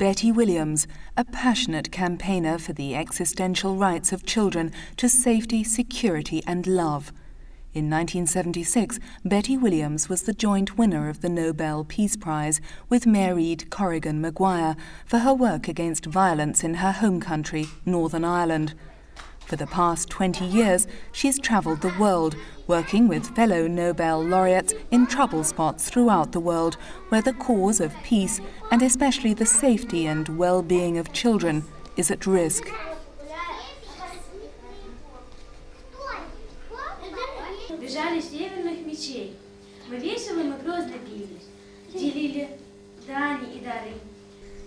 Betty Williams, a passionate campaigner for the existential rights of children to safety, security and love. In 1976, Betty Williams was the joint winner of the Nobel Peace Prize with Mairead Corrigan.for for her work against violence in her home country, Northern Ireland. For the past 20 years, she's travelled the world, working with fellow Nobel laureates in trouble spots throughout the world, where the cause of peace, and especially the safety and well-being of children, is at risk. Бежали северных мечей. Мы весело и грозно бились, делили дани и дары.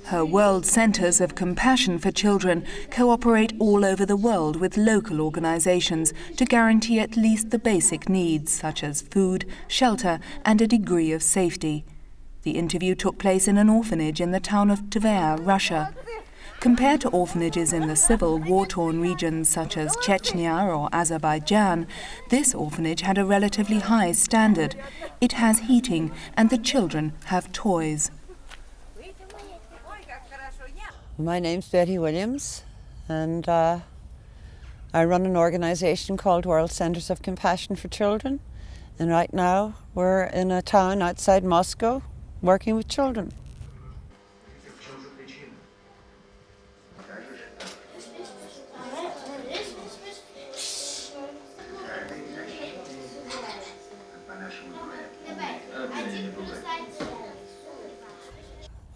Her World Centres of Compassion for Children cooperate all over the world with local organisations to guarantee at least the basic needs, such as food, shelter and a degree of safety. The interview took place in an orphanage in the town of Tver, Russia. Compared to orphanages in the civil, war-torn regions such as Chechnya or Azerbaijan, this orphanage had a relatively high standard. It has heating and the children have toys. My name's Betty Williams, and I run an organisation called World Centres of Compassion for Children. And right now we're in a town outside Moscow working with children.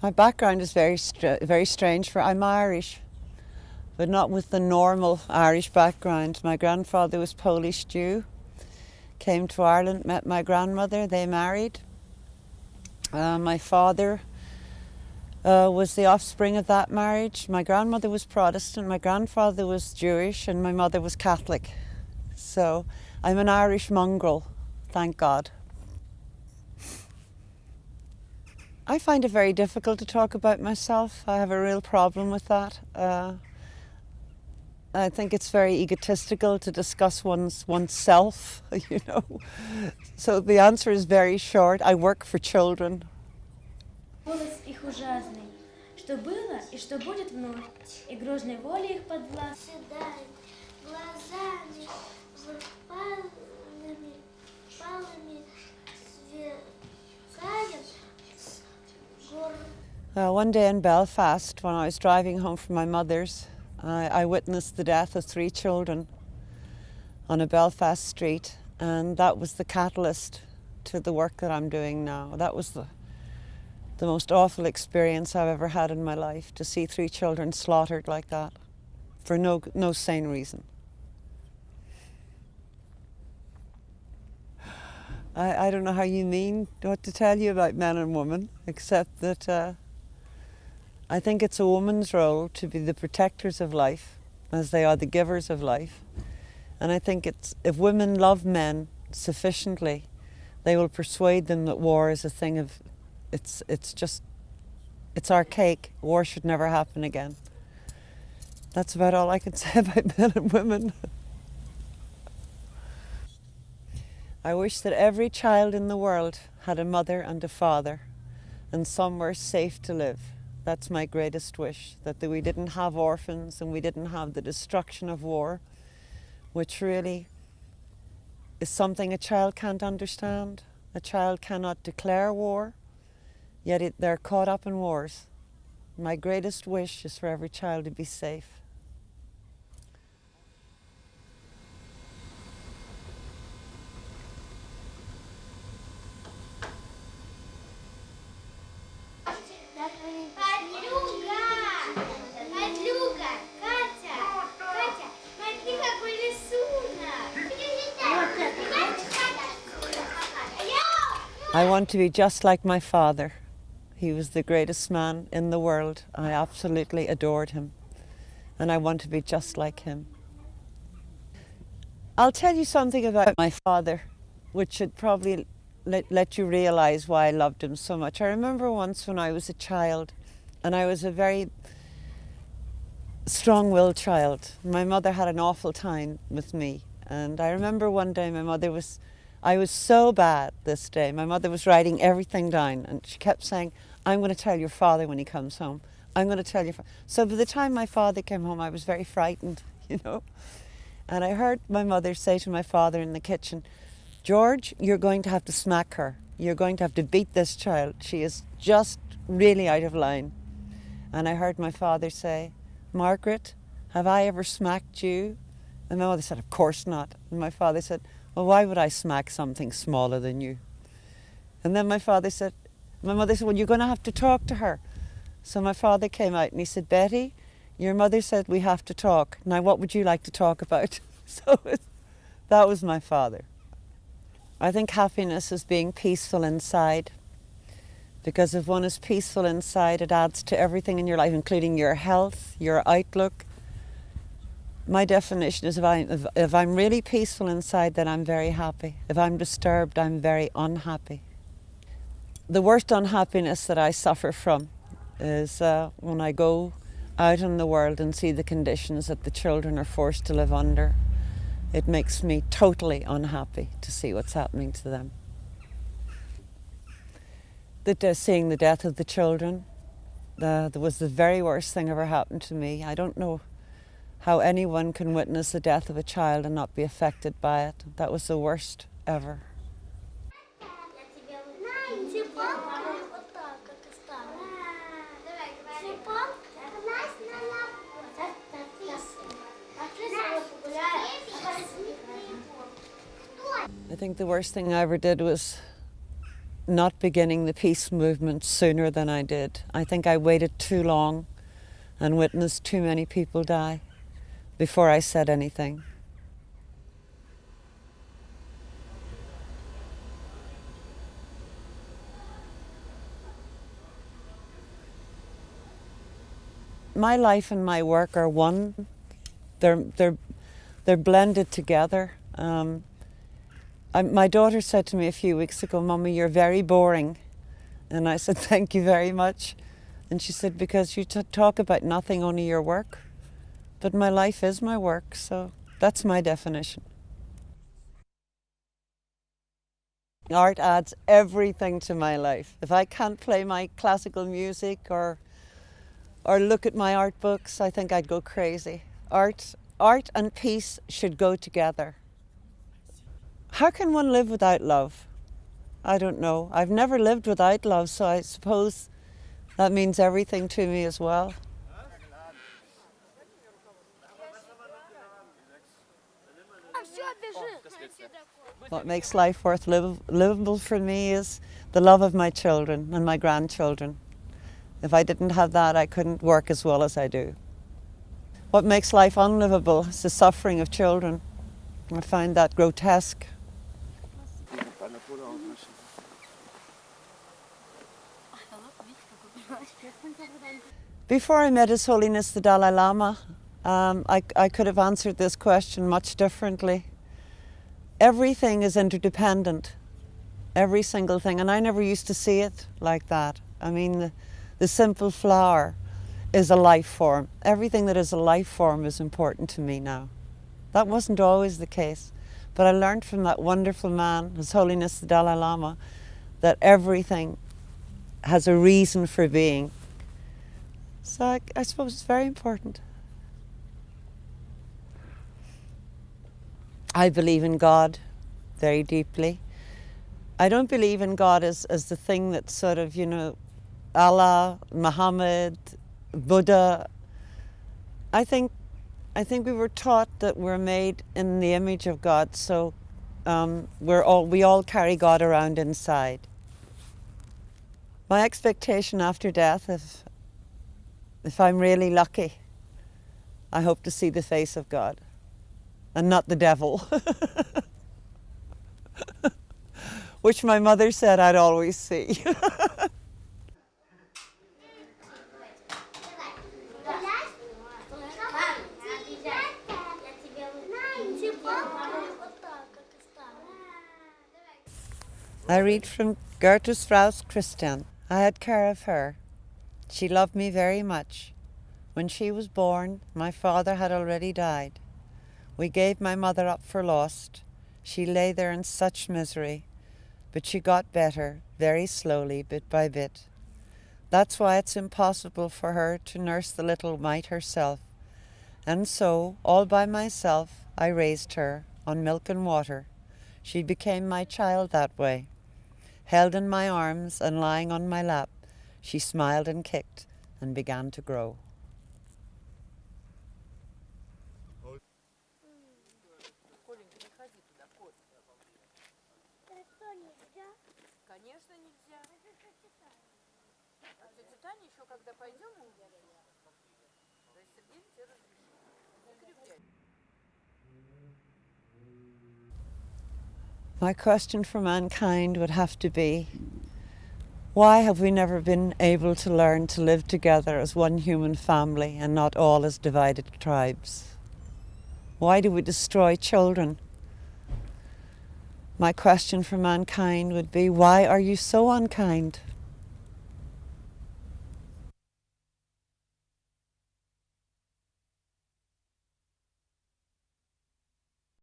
My background is very strange. I'm Irish, but not with the normal Irish background. My grandfather was Polish Jew, came to Ireland, met my grandmother, they married. My father was the offspring of that marriage. My grandmother was Protestant, my grandfather was Jewish, and my mother was Catholic. So I'm an Irish mongrel, thank God. I find it very difficult to talk about myself. I have a real problem with that. I think it's very egotistical to discuss oneself, you know. So the answer is very short. I work for children. One day in Belfast, when I was driving home from my mother's, I witnessed the death of 3 children on a Belfast street, and that was the catalyst to the work that I'm doing now. That was the most awful experience I've ever had in my life, to see 3 children slaughtered like that for no sane reason. I don't know how you mean what to tell you about men and women, except that I think it's a woman's role to be the protectors of life, as they are the givers of life. And I think if women love men sufficiently, they will persuade them that war is a thing of, it's archaic. War should never happen again. That's about all I can say about men and women. I wish that every child in the world had a mother and a father and somewhere safe to live. That's my greatest wish, that we didn't have orphans and we didn't have the destruction of war, which really is something a child can't understand. A child cannot declare war, yet they're caught up in wars. My greatest wish is for every child to be safe. I want to be just like my father. He was the greatest man in the world. I absolutely adored him. And I want to be just like him. I'll tell you something about my father, which should probably let you realize why I loved him so much. I remember once when I was a child, and I was a very strong-willed child. My mother had an awful time with me. And I remember one day I was so bad this day. My mother was writing everything down, and she kept saying, I'm going to tell your father when he comes home. I'm going to tell you. So by the time my father came home, I was very frightened, you know. And I heard my mother say to my father in the kitchen, George, you're going to have to smack her. You're going to have to beat this child. She is just really out of line. And I heard my father say, Margaret, have I ever smacked you? And my mother said, of course not. And my father said, well, why would I smack something smaller than you? And then my mother said, well, you're going to have to talk to her. So my father came out and he said, Betty, your mother said we have to talk. Now, what would you like to talk about? So that was my father. I think happiness is being peaceful inside. Because if one is peaceful inside, it adds to everything in your life, including your health, your outlook. My definition is if I'm really peaceful inside, then I'm very happy. If I'm disturbed, I'm very unhappy. The worst unhappiness that I suffer from is when I go out in the world and see the conditions that the children are forced to live under. It makes me totally unhappy to see what's happening to them. Seeing the death of the children, that was the very worst thing ever happened to me. I don't know how anyone can witness the death of a child and not be affected by it. That was the worst ever. I think the worst thing I ever did was not beginning the peace movement sooner than I did. I think I waited too long and witnessed too many people die before I said anything. My life and my work are one. They're blended together. My daughter said to me a few weeks ago, Mummy, you're very boring. And I said, thank you very much. And she said, because you talk about nothing, only your work. But my life is my work, so that's my definition. Art adds everything to my life. If I can't play my classical music or look at my art books, I think I'd go crazy. Art and peace should go together. How can one live without love? I don't know. I've never lived without love, so I suppose that means everything to me as well. What makes life worth livable for me is the love of my children and my grandchildren. If I didn't have that, I couldn't work as well as I do. What makes life unlivable is the suffering of children. I find that grotesque. Before I met His Holiness the Dalai Lama, I could have answered this question much differently. Everything is interdependent, every single thing, and I never used to see it like that. I mean, the simple flower is a life form. Everything that is a life form is important to me now. That wasn't always the case, but I learned from that wonderful man, His Holiness the Dalai Lama, that everything has a reason for being. So I suppose it's very important. I believe in God very deeply. I don't believe in God as the thing that's sort of, you know, Allah, Muhammad, Buddha. I think we were taught that we're made in the image of God, so we all carry God around inside. My expectation after death, if I'm really lucky, I hope to see the face of God and not the devil, which my mother said I'd always see. I read from Goethe's Faust Christian. I had care of her. She loved me very much. When she was born, my father had already died. We gave my mother up for lost. She lay there in such misery, but she got better, very slowly, bit by bit. That's why it's impossible for her to nurse the little mite herself. And so, all by myself, I raised her on milk and water. She became my child that way. Held in my arms and lying on my lap, she smiled and kicked and began to grow. My question for mankind would have to be, why have we never been able to learn to live together as one human family and not all as divided tribes? Why do we destroy children? My question for mankind would be, why are you so unkind?